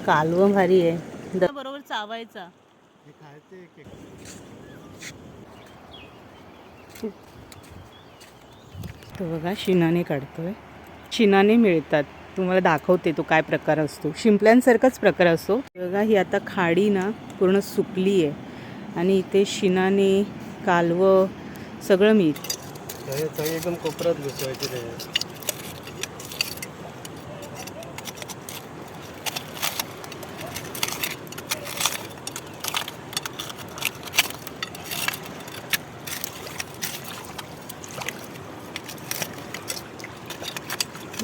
कालवं भारी आहे, बरोबर चावायचा. तो बघा शिनाने काढतोय. शिनाने मिळतात, तुम्हाला दाखवते तो काय प्रकार असतो. शिंपल्यांसारखाच प्रकार असतो. बघा ही आता खाडी ना पूर्ण सुकली आहे आणि इथे शिनाने कालवं सगळं मिळतं. एकदम कोपऱ्यात घुसवायची ते.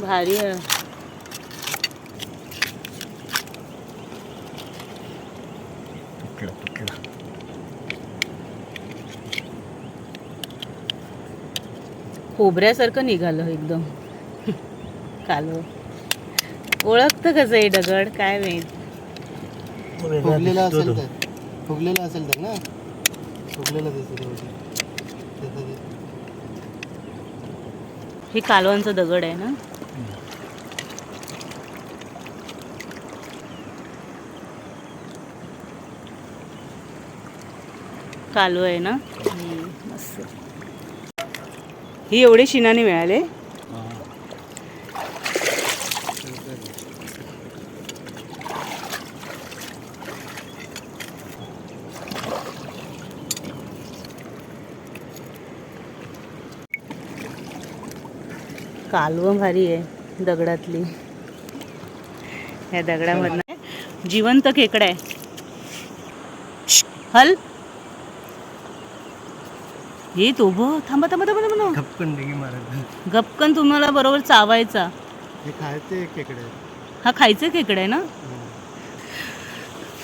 भारी आहे. खोबऱ्यासारखं निघालं एकदम कालवं. ओळखतं कसं आहे दगड काय माहित. फुगलेला असेल तर, फुगलेला असेल तर ना, फुगलेला दिसतो. हे कालवांचा दगड आहे ना. कालव आहे ना. मस्त. ही एवढे शिनाने मिळाले. कालवं भारी आहे दगडातली. ह्या दगडामधनं जिवंत खेकडा आहे. हल हे तो थांबा थांबा थांबा थांबा. गपकन डिगी मारत. गपकन तुम्हाला बरोबर चावायचा. हे खायचे खेकडे. हा खायचं खेकडा आहे ना.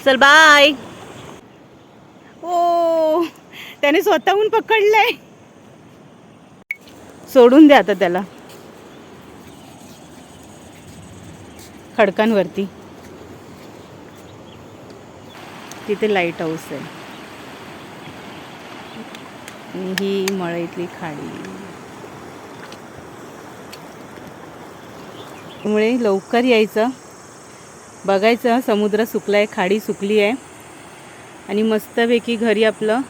चल बाय. ओ त्याने स्वतःहून पकडलंय. सोडून द्या आता त्याला खडकांवरती. तिथे लाईट हाऊस आहे. ही मळईतली खाडी. त्यामुळे लवकर यायचं, बघायचं समुद्र सुकलाय, खाडी सुकली आहे आणि मस्तपैकी घरी आपलं